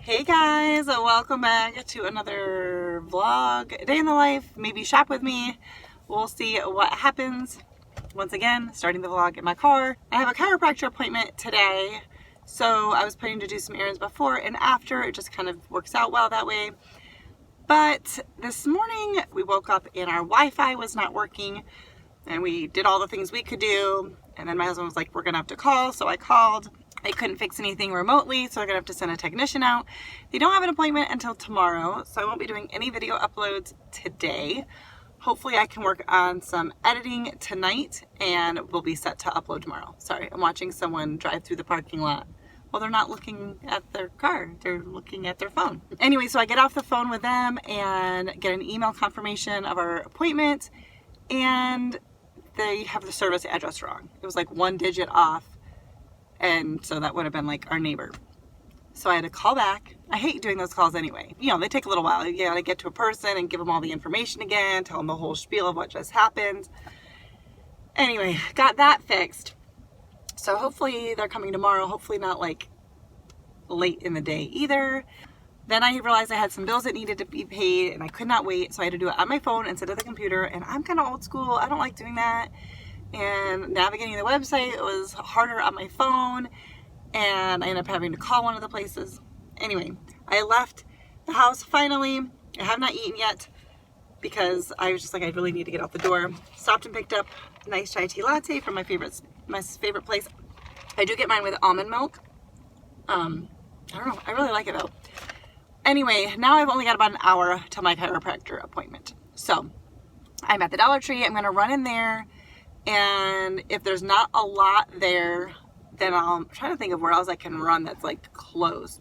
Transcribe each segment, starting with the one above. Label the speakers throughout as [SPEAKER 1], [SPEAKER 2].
[SPEAKER 1] Hey guys, welcome back to another vlog, day in the life, maybe shop with me. We'll see what happens. Once again, starting the vlog in my car. I have a chiropractor appointment today, so I was planning to do some errands before and after. It just kind of works out well that way. But this morning we woke up and our Wi-Fi was not working, and we did all the things we could do, and then my husband was like, we're gonna have to call, so I called. They couldn't fix anything remotely, so they're gonna have to send a technician out. They don't have an appointment until tomorrow, so I won't be doing any video uploads today. Hopefully I can work on some editing tonight and we'll be set to upload tomorrow. Sorry, I'm watching someone drive through the parking lot. Well, they're not looking at their car, they're looking at their phone. Anyway, so I get off the phone with them and get an email confirmation of our appointment, and they have the service address wrong. It was like one digit off. And so that would have been like our neighbor. So I had to call back. I hate doing those calls anyway. You know, they take a little while. You gotta get to a person and give them all the information again, tell them the whole spiel of what just happened. Anyway, got that fixed. So hopefully they're coming tomorrow. Hopefully not like late in the day either. Then I realized I had some bills that needed to be paid and I could not wait. So I had to do it on my phone instead of the computer. And I'm kind of old school. I don't like doing that. And navigating the website was harder on my phone, and I ended up having to call one of the places. Anyway, I left the house finally. I have not eaten yet because I was just like, I really need to get out the door. Stopped and picked up a nice chai tea latte from my favorite place. I do get mine with almond milk. I don't know, I really like it though. Anyway, now I've only got about an hour till my chiropractor appointment. So I'm at the Dollar Tree. I'm gonna run in there. And if there's not a lot there, then I'm trying to think of where else I can run that's like close.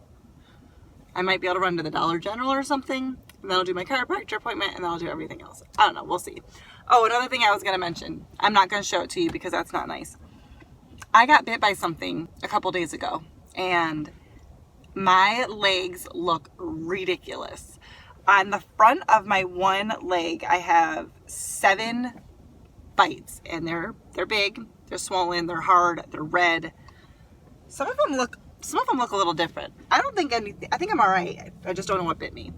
[SPEAKER 1] I might be able to run to the Dollar General or something, and then I'll do my chiropractor appointment, and then I'll do everything else. I don't know, we'll see. Oh, another thing I was gonna mention. I'm not gonna show it to you because that's not nice. I got bit by something a couple days ago, and my legs look ridiculous. On the front of my one leg, I have 7 bites, and they're big, they're swollen, they're hard, they're red. Some of them look a little different. I think I'm all right. I just don't know what bit me.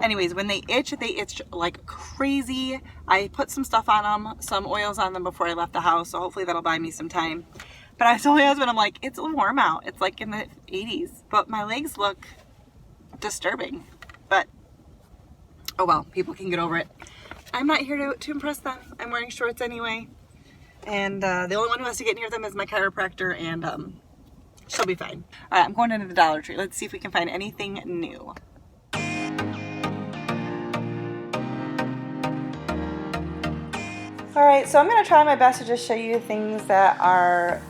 [SPEAKER 1] Anyways, when they itch like crazy. I put some stuff on them, some oils on them before I left the house, so hopefully that'll buy me some time. But I told my husband, I'm like, it's warm out. It's like in the 80s, but my legs look disturbing. But oh well, people can get over it. I'm not here to impress them. I'm wearing shorts anyway. And the only one who has to get near them is my chiropractor, and she'll be fine. All right, I'm going into the Dollar Tree. Let's see if we can find anything new. All right, so I'm gonna try my best to just show you things that are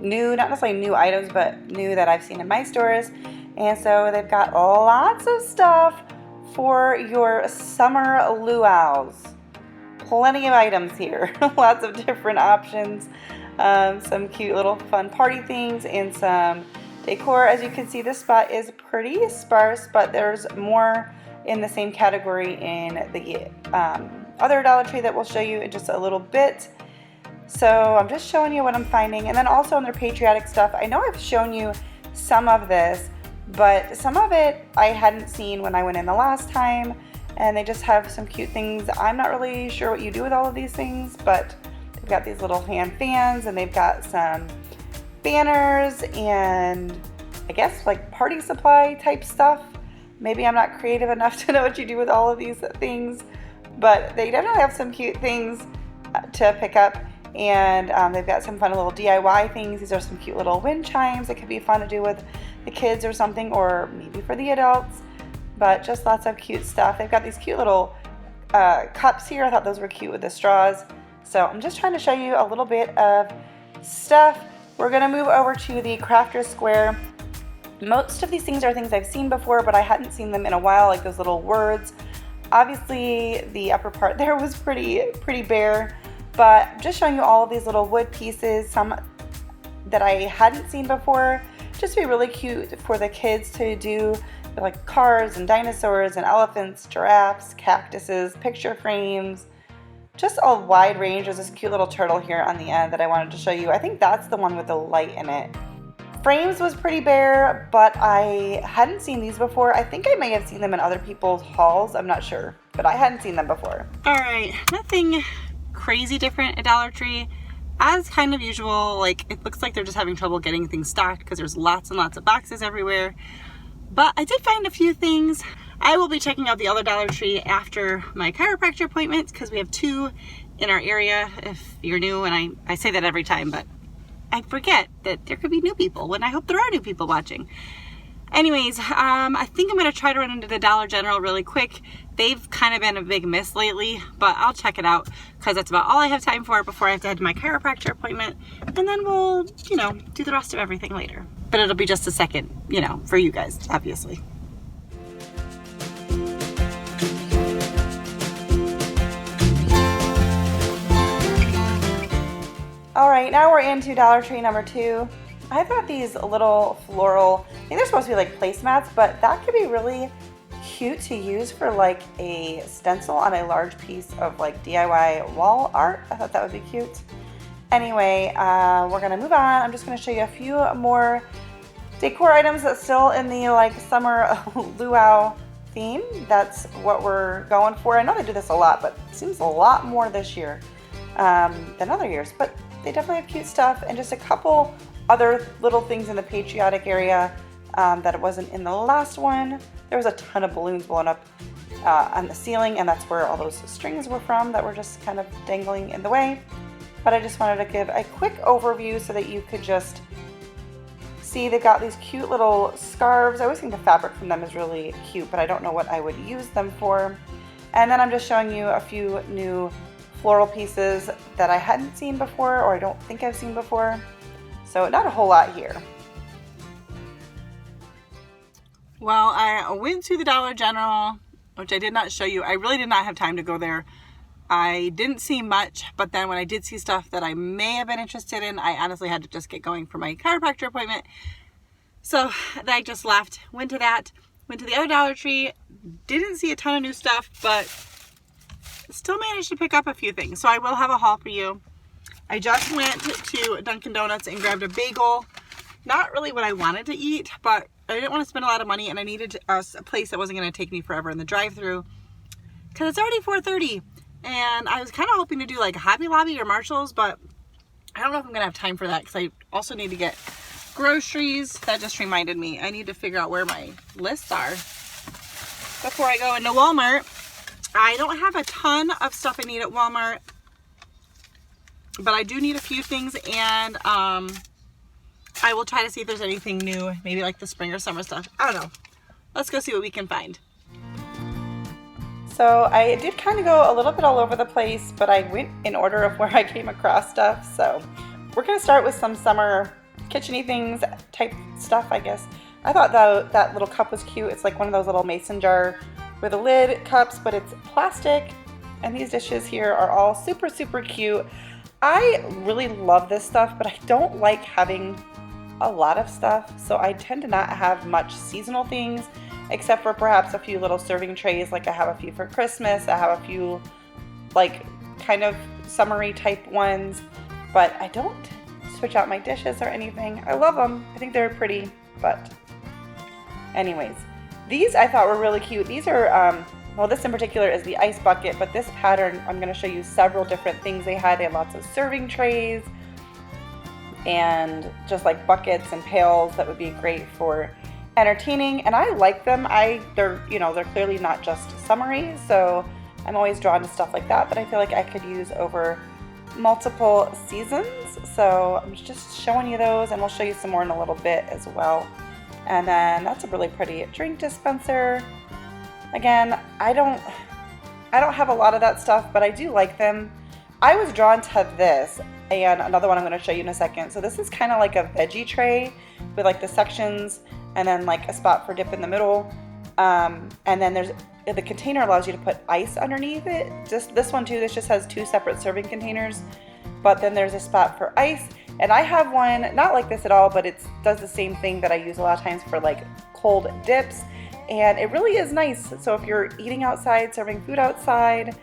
[SPEAKER 1] new, not necessarily new items, but new that I've seen in my stores. And so they've got lots of stuff for your summer luau's. Plenty of items here. Lots of different options. Some cute little fun party things and some decor. As you can see, this spot is pretty sparse, but there's more in the same category in the other Dollar Tree that we'll show you in just a little bit. So I'm just showing you what I'm finding. And then also on their patriotic stuff, I know I've shown you some of this, but some of it I hadn't seen when I went in the last time, and they just have some cute things. I'm not really sure what you do with all of these things, but they've got these little hand fans, and they've got some banners, and I guess like party supply type stuff. Maybe I'm not creative enough to know what you do with all of these things, but they definitely have some cute things to pick up. And they've got some fun little DIY things. These are some cute little wind chimes that could be fun to do with the kids or something, or maybe for the adults, but just lots of cute stuff. They've got these cute little cups here. I thought those were cute with the straws. So I'm just trying to show you a little bit of stuff. We're gonna move over to the Crafter Square. Most of these things are things I've seen before, but I hadn't seen them in a while, like those little words. Obviously the upper part there was pretty bare, but I'm just showing you all of these little wood pieces, some that I hadn't seen before, just to be really cute for the kids to do, like cars and dinosaurs and elephants, giraffes, cactuses, picture frames, just a wide range. There's this cute little turtle here on the end that I wanted to show you. I think that's the one with the light in it. Frames was pretty bare, but I hadn't seen these before. I think I may have seen them in other people's hauls. I'm not sure, but I hadn't seen them before. All right, nothing crazy different at Dollar Tree. As kind of usual, like it looks like they're just having trouble getting things stocked because there's lots and lots of boxes everywhere. But I did find a few things. I will be checking out the other Dollar Tree after my chiropractor appointments because we have 2 in our area if you're new, and I say that every time, but I forget that there could be new people when I hope there are new people watching. Anyways, I think I'm going to try to run into the Dollar General really quick. They've kind of been a big miss lately, but I'll check it out because that's about all I have time for before I have to head to my chiropractor appointment. And then we'll, do the rest of everything later. But it'll be just a second, for you guys, obviously. All right, now we're into Dollar Tree number 2. I thought these little floral, I think they're supposed to be like placemats, but that could be really cute to use for like a stencil on a large piece of like DIY wall art. I thought that would be cute. Anyway, we're gonna move on. I'm just gonna show you a few more decor items that's still in the like summer luau theme. That's what we're going for. I know they do this a lot, but it seems a lot more this year than other years. But they definitely have cute stuff and just a couple other little things in the patriotic area that it wasn't in the last one. There was a ton of balloons blown up on the ceiling, and that's where all those strings were from that were just kind of dangling in the way. But I just wanted to give a quick overview so that you could just see they've got these cute little scarves. I always think the fabric from them is really cute, but I don't know what I would use them for. And then I'm just showing you a few new floral pieces that I hadn't seen before, or I don't think I've seen before. So not a whole lot here. Well, I went to the Dollar General, which I did not show you. I really did not have time to go there. I didn't see much, but then when I did see stuff that I may have been interested in, I honestly had to just get going for my chiropractor appointment. So I just left, went to that, went to the other Dollar Tree, didn't see a ton of new stuff, but still managed to pick up a few things. So I will have a haul for you. I just went to Dunkin' Donuts and grabbed a bagel. Not really what I wanted to eat, but I didn't want to spend a lot of money, and I needed a place that wasn't going to take me forever in the drive-thru because it's already 4:30. And I was kind of hoping to do like Hobby Lobby or Marshall's, but I don't know if I'm going to have time for that because I also need to get groceries. That just reminded me. I need to figure out where my lists are before I go into Walmart. I don't have a ton of stuff I need at Walmart, but I do need a few things, and I will try to see if there's anything new, maybe like the spring or summer stuff. I don't know. Let's go see what we can find. So I did kind of go a little bit all over the place, but I went in order of where I came across stuff. So we're going to start with some summer kitchen-y things type stuff, I guess. I thought that little cup was cute. It's like one of those little mason jar with a lid cups, but it's plastic. And these dishes here are all super, super cute. I really love this stuff, but I don't like having a lot of stuff. So I tend to not have much seasonal things, except for perhaps a few little serving trays. Like I have a few for Christmas. I have a few like kind of summery type ones, but I don't switch out my dishes or anything. I love them. I think they're pretty, but anyways, these I thought were really cute. These are, well, this in particular is the ice bucket, but this pattern, I'm going to show you several different things they had. They had lots of serving trays and just like buckets and pails that would be great for entertaining, and I like them. They're clearly not just summery, so I'm always drawn to stuff like that, but I feel like I could use over multiple seasons. So I'm just showing you those, and we'll show you some more in a little bit as well. And then that's a really pretty drink dispenser. Again, I don't have a lot of that stuff, but I do like them. I was drawn to this and another one I'm going to show you in a second. So this is kind of like a veggie tray with like the sections and then like a spot for dip in the middle. And then the container allows you to put ice underneath it. Just this one too, this just has 2 separate serving containers, but then there's a spot for ice. And I have one, not like this at all, but it does the same thing that I use a lot of times for like cold dips. And it really is nice. So if you're eating outside, serving food outside,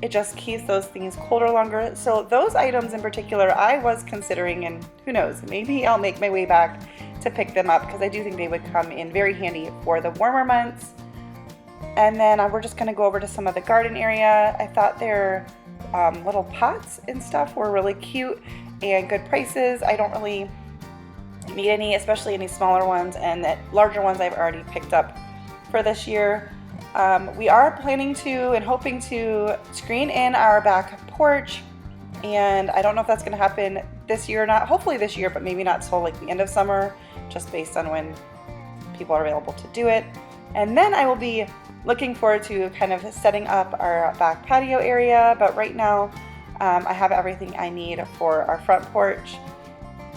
[SPEAKER 1] It just keeps those things colder longer. So those items in particular, I was considering, and who knows, maybe I'll make my way back to pick them up because I do think they would come in very handy for the warmer months. And then we're just gonna go over to some of the garden area. I thought their little pots and stuff were really cute and good prices. I don't really need any, especially any smaller ones, and the larger ones I've already picked up for this year. We are planning to and hoping to screen in our back porch, and I don't know if that's going to happen this year or not. Hopefully this year, but maybe not till like the end of summer, just based on when people are available to do it. And then I will be looking forward to kind of setting up our back patio area, but right now I have everything I need for our front porch.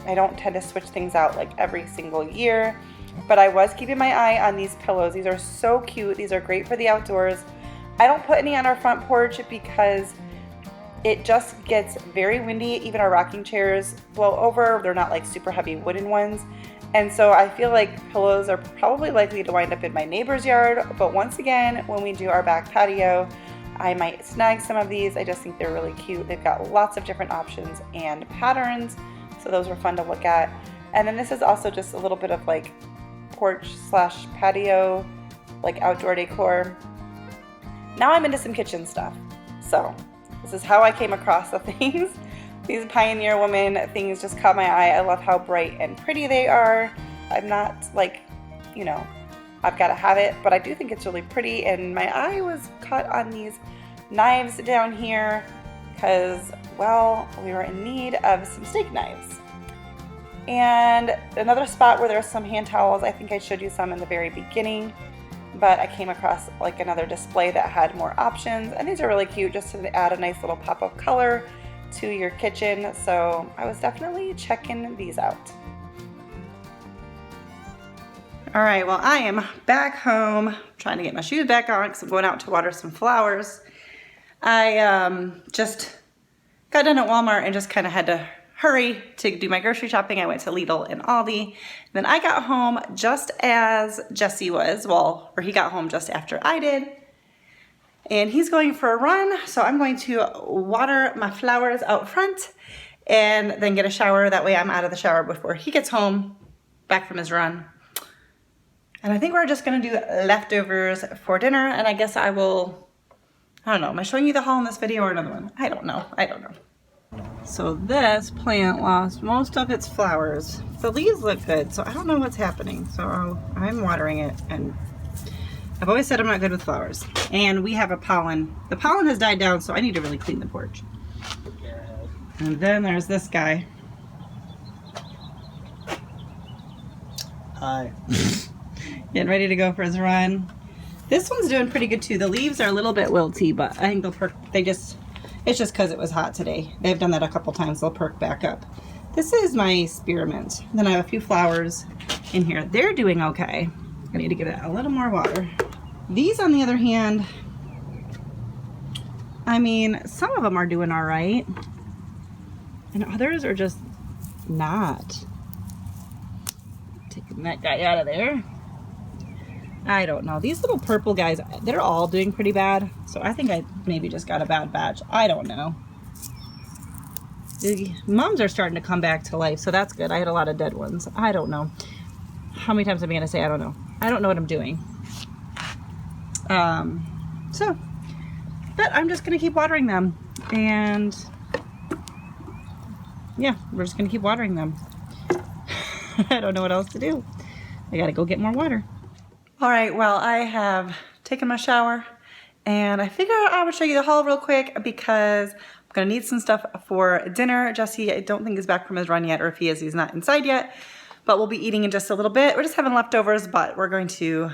[SPEAKER 1] I don't tend to switch things out like every single year. But I was keeping my eye on these pillows. These are so cute. These are great for the outdoors. I don't put any on our front porch because it just gets very windy. Even our rocking chairs blow over. They're not like super heavy wooden ones. And so I feel like pillows are probably likely to wind up in my neighbor's yard. But once again, when we do our back patio, I might snag some of these. I just think they're really cute. They've got lots of different options and patterns. So those were fun to look at. And then this is also just a little bit of like porch slash patio, like outdoor decor. Now I'm into some kitchen stuff. So this is how I came across the things. These Pioneer Woman things just caught my eye. I love how bright and pretty they are. I'm not like, you know, I've got to have it, but I do think it's really pretty. And my eye was caught on these knives down here because, well, we were in need of some steak knives. And another spot where there's some hand towels, I think I showed you some in the very beginning, but I came across like another display that had more options, and these are really cute just to add a nice little pop of color to your kitchen. So I was definitely checking these out. All right, well, I am back home trying to get my shoes back on because I'm going out to water some flowers. I just got done at Walmart and just kind of had to hurry to do my grocery shopping. I went to Lidl and Aldi. Then I got home just as Jesse was, well, or he got home just after I did. And he's going for a run, so I'm going to water my flowers out front and then get a shower. That way I'm out of the shower before he gets home, back from his run. And I think we're just gonna do leftovers for dinner, and I guess I will, I don't know, am I showing you the haul in this video or another one? I don't know. So this plant lost most of its flowers. The leaves look good, so I don't know what's happening. So I'm watering it, and I've always said I'm not good with flowers. And we have a pollen. The pollen has died down, so I need to really clean the porch. And then there's this guy.
[SPEAKER 2] Hi.
[SPEAKER 1] Getting ready to go for his run. This one's doing pretty good too. The leaves are a little bit wilty, but I think they'll perk. It's just because it was hot today. They've done that a couple times. They'll perk back up. This is my spearmint. Then I have a few flowers in here. They're doing okay. I need to give it a little more water. These, on the other hand, I mean, some of them are doing all right, and others are just not. Taking that guy out of there. I don't know. These little purple guys, they're all doing pretty bad. So I think I maybe just got a bad batch. I don't know. The mums are starting to come back to life, so that's good. I had a lot of dead ones. I don't know. How many times am I going to say I don't know? I don't know what I'm doing. But I'm just going to keep watering them. And yeah, we're just going to keep watering them. I don't know what else to do. I got to go get more water. All right, well, I have taken my shower, and I figured I would show you the haul real quick because I'm gonna need some stuff for dinner. Jesse, I don't think is back from his run yet, or if he is, he's not inside yet, but we'll be eating in just a little bit. We're just having leftovers, but we're going to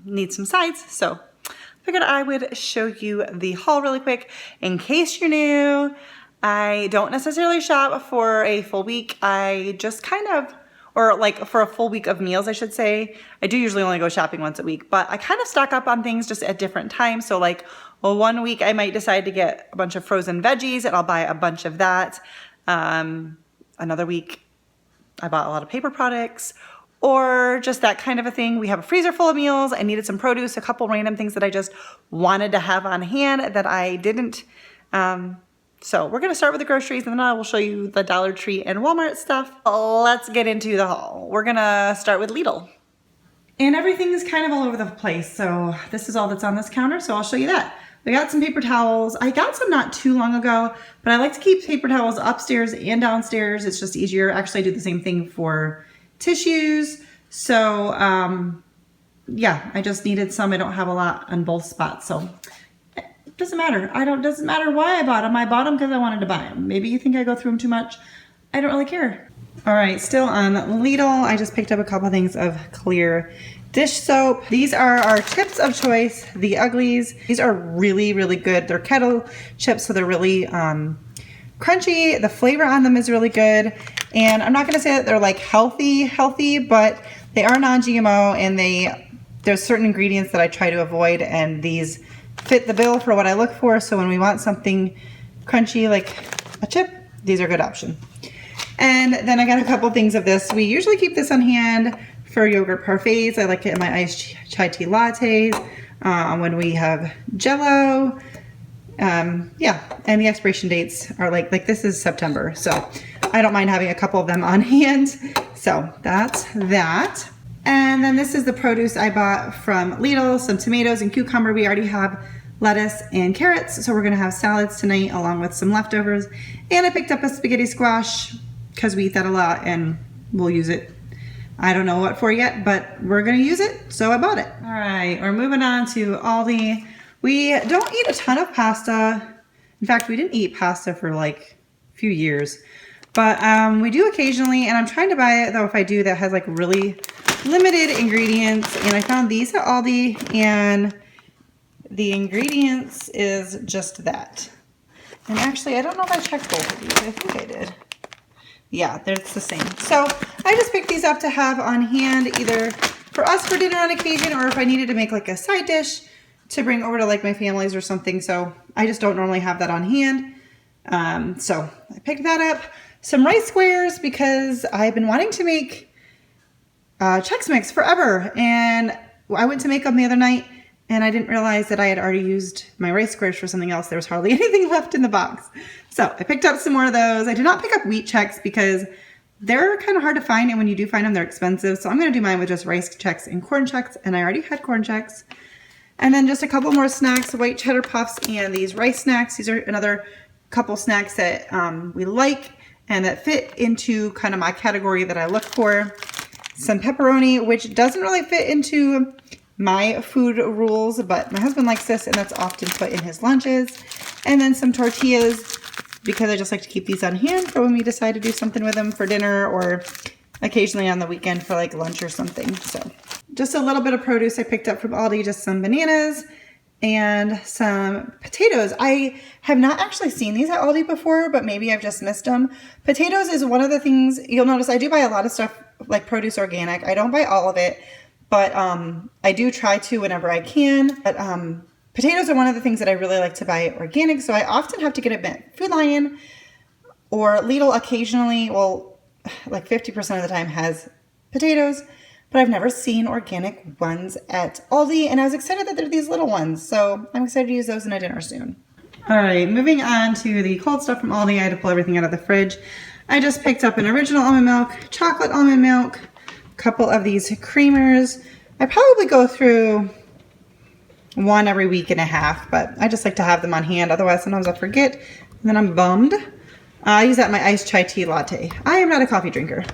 [SPEAKER 1] need some sides, so I figured I would show you the haul really quick. In case you're new, I don't necessarily shop for a full week. I just kind of, or like for a full week of meals, I should say. I do usually only go shopping once a week, but I kind of stock up on things just at different times. So like, well, one week I might decide to get a bunch of frozen veggies and I'll buy a bunch of that. Another week I bought a lot of paper products, or just that kind of a thing. We have a freezer full of meals. I needed some produce, a couple random things that I just wanted to have on hand that I didn't. So we're gonna start with the groceries, and then I will show you the Dollar Tree and Walmart stuff. Let's get into the haul. We're gonna start with Lidl. And everything's kind of all over the place. So this is all that's on this counter, so I'll show you that. We got some paper towels. I got some not too long ago, but I like to keep paper towels upstairs and downstairs. It's just easier. Actually, I do the same thing for tissues. So yeah, I just needed some. I don't have a lot on both spots, so it doesn't matter. Doesn't matter why I bought them. I bought them because I wanted to buy them. Maybe you think I go through them too much. I don't really care. All right, still on Lidl, I just picked up a couple things of clear dish soap. These are our chips of choice, the Uglies. These are really, really good. They're kettle chips, so they're really crunchy. The flavor on them is really good. And I'm not gonna say that they're like healthy, but they are non-GMO, and there's certain ingredients that I try to avoid, and these fit the bill for what I look for. So when we want something crunchy like a chip, these are a good option. And then I got a couple things of this. We usually keep this on hand for yogurt parfaits. I like it in my iced chai tea lattes, when we have Jello. Yeah, and the expiration dates are like this is September, so I don't mind having a couple of them on hand. So that's that. And then this is the produce I bought from Lidl, some tomatoes and cucumber. We already have lettuce and carrots, so we're gonna have salads tonight along with some leftovers. And I picked up a spaghetti squash because we eat that a lot and we'll use it. I don't know what for yet, but we're gonna use it, so I bought it. All right, we're moving on to Aldi. We don't eat a ton of pasta. In fact, we didn't eat pasta for like a few years, but we do occasionally, and I'm trying to buy it though, if I do, that has like really limited ingredients. And I found these at Aldi, and the ingredients is just that. And actually, I don't know if I checked both of these. I think I did. Yeah, it's the same. So I just picked these up to have on hand, either for us for dinner on occasion, or if I needed to make like a side dish to bring over to like my family's or something. So I just don't normally have that on hand. So I picked that up. Some rice squares, because I've been wanting to make Chex Mix forever. And I went to make them the other night, and I didn't realize that I had already used my rice squares for something else. There was hardly anything left in the box. So I picked up some more of those. I did not pick up wheat Chex because they're kind of hard to find, and when you do find them, they're expensive. So I'm gonna do mine with just rice Chex and corn Chex, and I already had corn Chex. And then just a couple more snacks, white cheddar puffs and these rice snacks. These are another couple snacks that we like and that fit into kind of my category that I look for. Some pepperoni, which doesn't really fit into my food rules, but my husband likes this, and that's often put in his lunches. And then some tortillas, because I just like to keep these on hand for when we decide to do something with them for dinner, or occasionally on the weekend for like lunch or something. So just a little bit of produce I picked up from Aldi, just some bananas and some potatoes. I have not actually seen these at Aldi before, but maybe I've just missed them. Potatoes is one of the things you'll notice. I do buy a lot of stuff like produce organic. I don't buy all of it, but I do try to whenever I can. But potatoes are one of the things that I really like to buy organic, so I often have to get it at Food Lion or Lidl occasionally. Well, like 50% of the time has potatoes, but I've never seen organic ones at Aldi, and I was excited that they're these little ones, so I'm excited to use those in a dinner soon. All right, moving on to the cold stuff from Aldi. I had to pull everything out of the fridge. I just picked up an original almond milk, chocolate almond milk, a couple of these creamers. I probably go through one every week and a half, but I just like to have them on hand. Otherwise, sometimes I forget, and then I'm bummed. I use that in my iced chai tea latte. I am not a coffee drinker.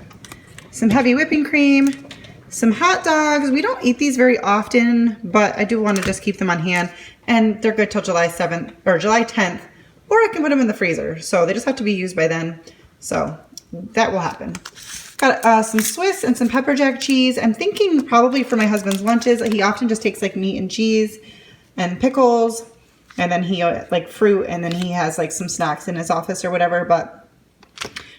[SPEAKER 1] Some heavy whipping cream, some hot dogs. We don't eat these very often, but I do want to just keep them on hand, and they're good till July 7th or July 10th, or I can put them in the freezer. So they just have to be used by then. So that will happen. Got some Swiss and some pepper jack cheese. I'm thinking probably for my husband's lunches. He often just takes like meat and cheese and pickles, and then he like fruit, and then he has like some snacks in his office or whatever, but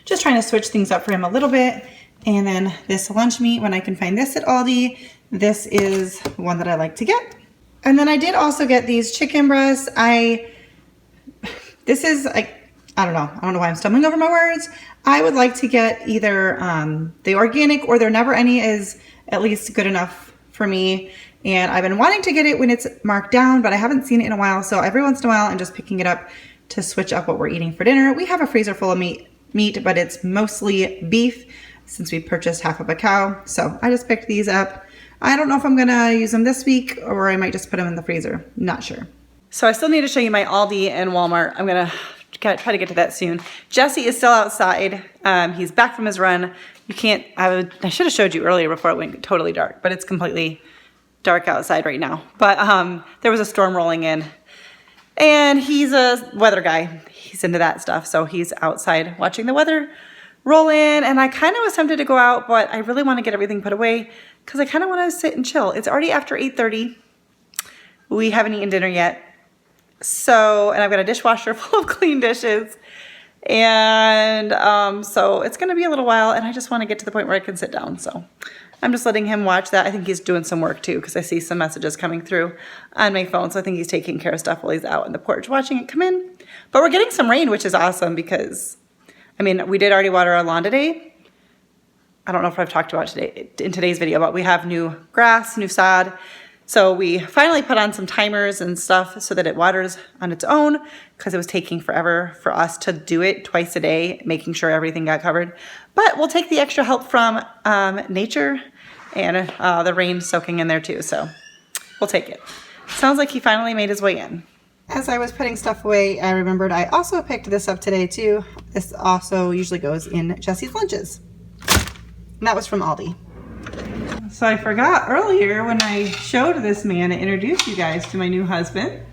[SPEAKER 1] just trying to switch things up for him a little bit. And then this lunch meat, when I can find this at Aldi, this is one that I like to get. And then I did also get these chicken breasts. I I don't know why I'm stumbling over my words. I would like to get either the organic or their Never Any is at least good enough for me. And I've been wanting to get it when it's marked down, but I haven't seen it in a while. So every once in a while, I'm just picking it up to switch up what we're eating for dinner. We have a freezer full of meat, but it's mostly beef since we purchased half of a cow. So I just picked these up. I don't know if I'm gonna use them this week or I might just put them in the freezer. Not sure. So I still need to show you my Aldi and Walmart. I'm gonna try to get to that soon. Jesse is still outside. He's back from his run. You can't, I should have showed you earlier before it went totally dark, but it's completely dark outside right now. But there was a storm rolling in and he's a weather guy. He's into that stuff. So he's outside watching the weather roll in, and I kind of was tempted to go out, but I really want to get everything put away because I kind of want to sit and chill. It's already after 8:30. We haven't eaten dinner yet. So, and I've got a dishwasher full of clean dishes. And so it's going to be a little while, and I just want to get to the point where I can sit down. So I'm just letting him watch that. I think he's doing some work too because I see some messages coming through on my phone. So I think he's taking care of stuff while he's out on the porch watching it come in. But we're getting some rain, which is awesome because, I mean, we did already water our lawn today. I don't know if I've talked about today in today's video, but we have new grass, new sod. So we finally put on some timers and stuff so that it waters on its own because it was taking forever for us to do it twice a day, making sure everything got covered. But we'll take the extra help from nature and the rain soaking in there too. So we'll take it. Sounds like he finally made his way in. As I was putting stuff away, I remembered I also picked this up today too. This also usually goes in Jesse's lunches. And that was from Aldi. So I forgot earlier when I showed this man to introduce you guys to my new husband.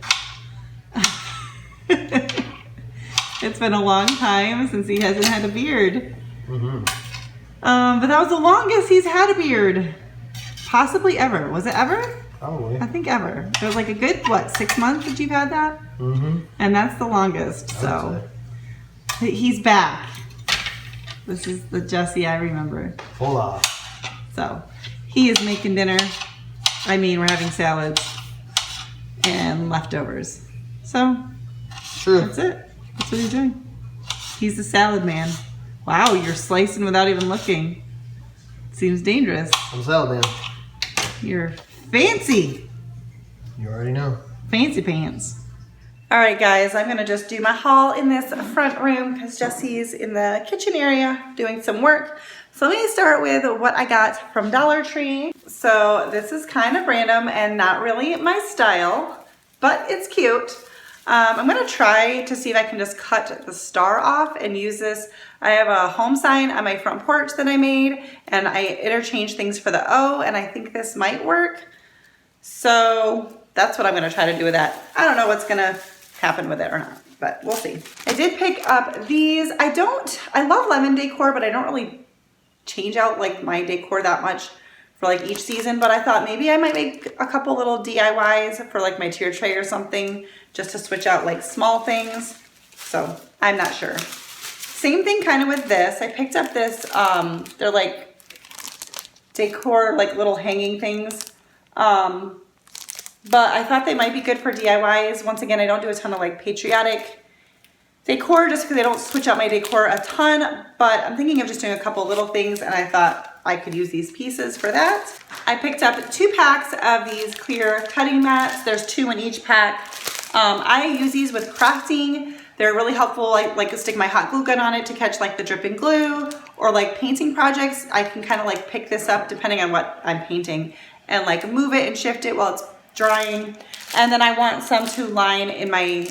[SPEAKER 1] It's been a long time since he hasn't had a beard. Mm-hmm. But that was the longest he's had a beard. Possibly ever. Was it ever?
[SPEAKER 2] Probably.
[SPEAKER 1] I think ever. It was like a good, what, 6 months that you've had that? Mm-hmm. And that's the longest, so. He's back. This is the Jesse I remember.
[SPEAKER 2] Hola.
[SPEAKER 1] So, he is making dinner. I mean, we're having salads and leftovers. So,
[SPEAKER 2] True.
[SPEAKER 1] That's it. That's what he's doing. He's the salad man. Wow, you're slicing without even looking. Seems dangerous.
[SPEAKER 2] I'm salad man.
[SPEAKER 1] You're fancy.
[SPEAKER 2] You already know.
[SPEAKER 1] Fancy pants. All right, guys, I'm gonna just do my haul in this front room because Jesse's in the kitchen area doing some work. So let me start with what I got from Dollar Tree. So this is kind of random and not really my style, but it's cute. I'm gonna try to see if I can just cut the star off and use this. I have a home sign on my front porch that I made, and I interchanged things for the O, and I think this might work. So that's what I'm gonna try to do with that. I don't know what's gonna happen with it or not, but we'll see. I did pick up these. I love lemon decor, but I don't really change out like my decor that much for like each season, but I thought maybe I might make a couple little DIYs for like my tier tray or something just to switch out like small things. So I'm not sure. Same thing kind of with this. I picked up this, they're like decor, like little hanging things. But I thought they might be good for DIYs. Once again, I don't do a ton of like patriotic decor just because I don't switch out my decor a ton, but I'm thinking of just doing a couple little things, and I thought I could use these pieces for that. I picked up 2 packs of these clear cutting mats. There's 2 in each pack. I use these with crafting. They're really helpful. I like to stick my hot glue gun on it to catch like the dripping glue, or like painting projects. I can kind of like pick this up depending on what I'm painting and like move it and shift it while it's drying. And then I want some to line in my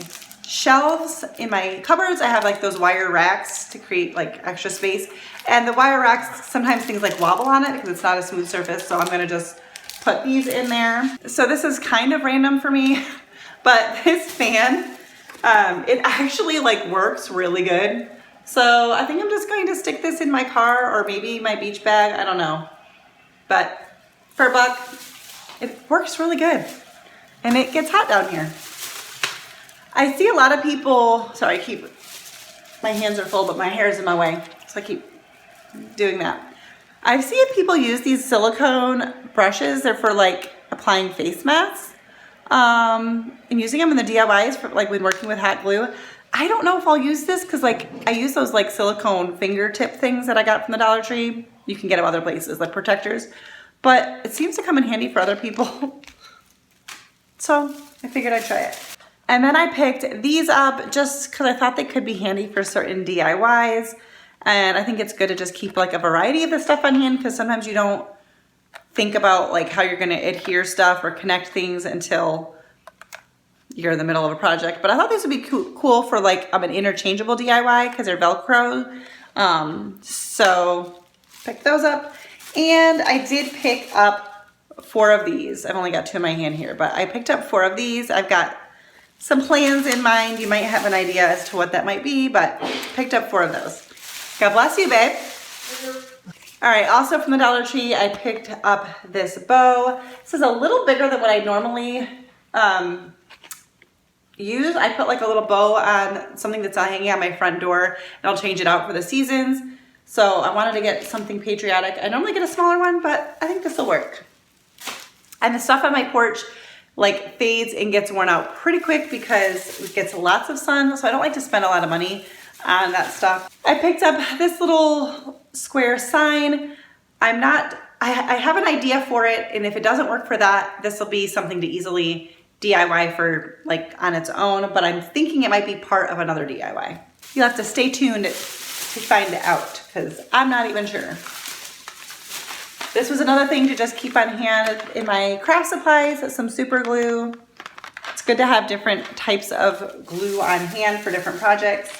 [SPEAKER 1] shelves in my cupboards. I have like those wire racks to create like extra space, and the wire racks, sometimes things like wobble on it because it's not a smooth surface, so I'm gonna just put these in there. So this is kind of random for me, but this fan, it actually like works really good. So I think I'm just going to stick this in my car or maybe my beach bag, I don't know. But for $1, it works really good. And it gets hot down here. I see a lot of people, sorry, my hands are full, but my hair is in my way, so I keep doing that. I've seen people use these silicone brushes. They're for like applying face masks, and using them in the DIYs for like when working with hot glue. I don't know if I'll use this because like I use those like silicone fingertip things that I got from the Dollar Tree. You can get them other places, like protectors. But it seems to come in handy for other people. So I figured I'd try it. And then I picked these up just because I thought they could be handy for certain DIYs. And I think it's good to just keep like a variety of the stuff on hand because sometimes you don't think about like how you're gonna adhere stuff or connect things until you're in the middle of a project. But I thought this would be cool for like an interchangeable DIY because they're Velcro. So pick those up. And I did pick up 4 of these. I've only got 2 in my hand here, but I picked up 4 of these. I've got some plans in mind. You might have an idea as to what that might be, but picked up 4 of those. God bless you, babe. All right, also from the Dollar Tree, I picked up this bow. This is a little bigger than what I normally use. I put like a little bow on something that's hanging on my front door, and I'll change it out for the seasons. So I wanted to get something patriotic. I normally get a smaller one, but I think this will work. And the stuff on my porch like fades and gets worn out pretty quick because it gets lots of sun. So I don't like to spend a lot of money on that stuff. I picked up this little square sign. I have an idea for it, and if it doesn't work for that, this will be something to easily DIY for like on its own, but I'm thinking it might be part of another DIY. You'll have to stay tuned to find out because I'm not even sure. This was another thing to just keep on hand in my craft supplies, some super glue. It's good to have different types of glue on hand for different projects.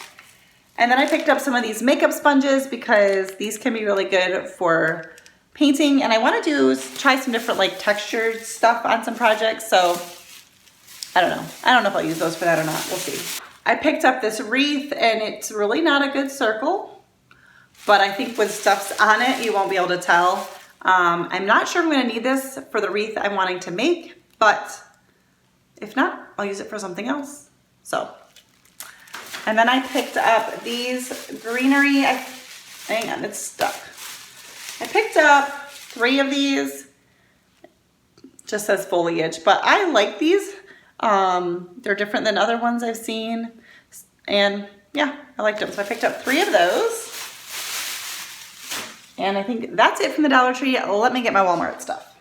[SPEAKER 1] And then I picked up some of these makeup sponges because these can be really good for painting. And I want to try some different like textured stuff on some projects. So I don't know. I don't know if I'll use those for that or not. We'll see. I picked up this wreath and it's really not a good circle, but I think with stuff's on it, you won't be able to tell. I'm not sure I'm going to need this for the wreath I'm wanting to make, but if not, I'll use it for something else. So, and then I picked up these greenery. Hang on, it's stuck. I picked up 3 of these. Just says foliage, but I like these. They're different than other ones I've seen. And yeah, I liked them. So I picked up 3 of those. And I think that's it from the Dollar Tree. Let me get my Walmart stuff.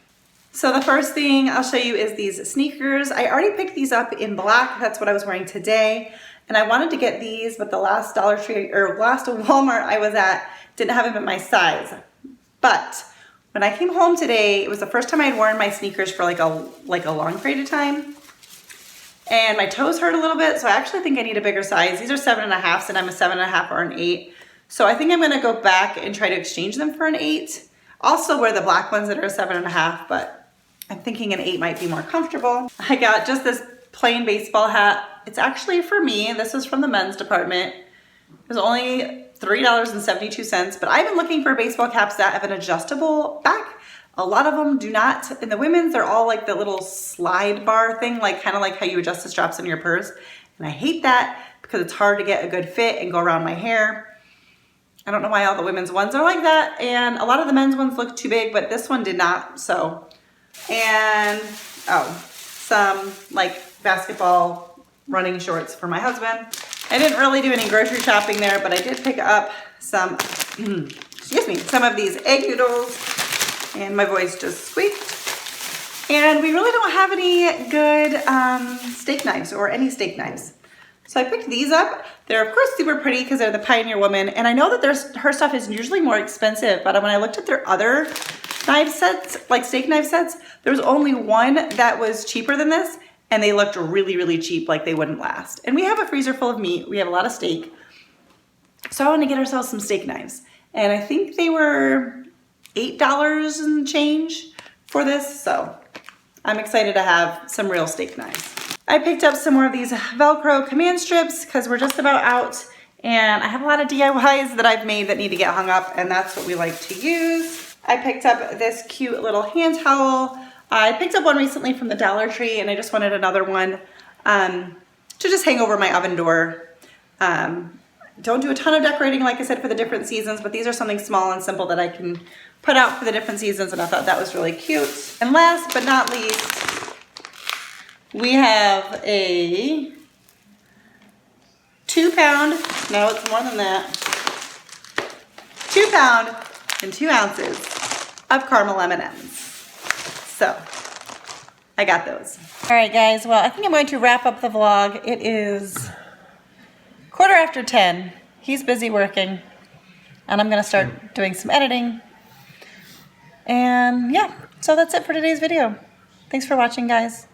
[SPEAKER 1] So the first thing I'll show you is these sneakers. I already picked these up in black. That's what I was wearing today. And I wanted to get these, but the last Dollar Tree or last Walmart I was at didn't have them in my size. But when I came home today, it was the first time I'd worn my sneakers for like a long period of time. And my toes hurt a little bit, so I actually think I need a bigger size. These are 7.5s, and I'm a 7.5 or an 8. So I think I'm gonna go back and try to exchange them for an 8. Also wear the black ones that are a 7.5, but I'm thinking an 8 might be more comfortable. I got just this plain baseball hat. It's actually for me. This is from the men's department. It was only $3.72, but I've been looking for baseball caps that have an adjustable back. A lot of them do not. In the women's, they're all like the little slide bar thing, like kind of like how you adjust the straps in your purse. And I hate that because it's hard to get a good fit and go around my hair. I don't know why all the women's ones are like that. And a lot of the men's ones look too big, but this one did not, so. And, some like basketball running shorts for my husband. I didn't really do any grocery shopping there, but I did pick up some, some of these egg noodles. And my voice just squeaked. And we really don't have any good steak knives or any steak knives. So I picked these up. They're of course super pretty because they're the Pioneer Woman. And I know that her stuff is usually more expensive, but when I looked at their other knife sets, like steak knife sets, there was only one that was cheaper than this. And they looked really, really cheap, like they wouldn't last. And we have a freezer full of meat. We have a lot of steak. So I want to get ourselves some steak knives. And I think they were $8 and change for this. So I'm excited to have some real steak knives. I picked up some more of these Velcro command strips because we're just about out. And I have a lot of DIYs that I've made that need to get hung up, and that's what we like to use. I picked up this cute little hand towel. I picked up one recently from the Dollar Tree, and I just wanted another one to just hang over my oven door. Don't do a ton of decorating, like I said, for the different seasons, but these are something small and simple that I can put out for the different seasons, and I thought that was really cute. And last but not least, we have 2 2 pound, no, it's more than that. 2 pound and 2 ounces of caramel M&Ms. So, I got those. All right, guys. Well, I think I'm going to wrap up the vlog. It is 10:15. He's busy working, and I'm going to start doing some editing. And yeah, so that's it for today's video. Thanks for watching, guys.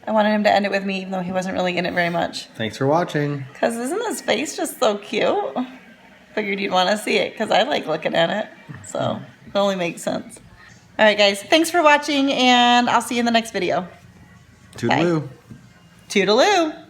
[SPEAKER 1] I wanted him to end it with me, even though he wasn't really in it very much.
[SPEAKER 2] Thanks for watching.
[SPEAKER 1] Because isn't his face just so cute? Figured you'd want to see it, because I like looking at it. So it only makes sense. All right, guys. Thanks for watching, and I'll see you in the next video.
[SPEAKER 2] Toodaloo.
[SPEAKER 1] Bye. Toodaloo.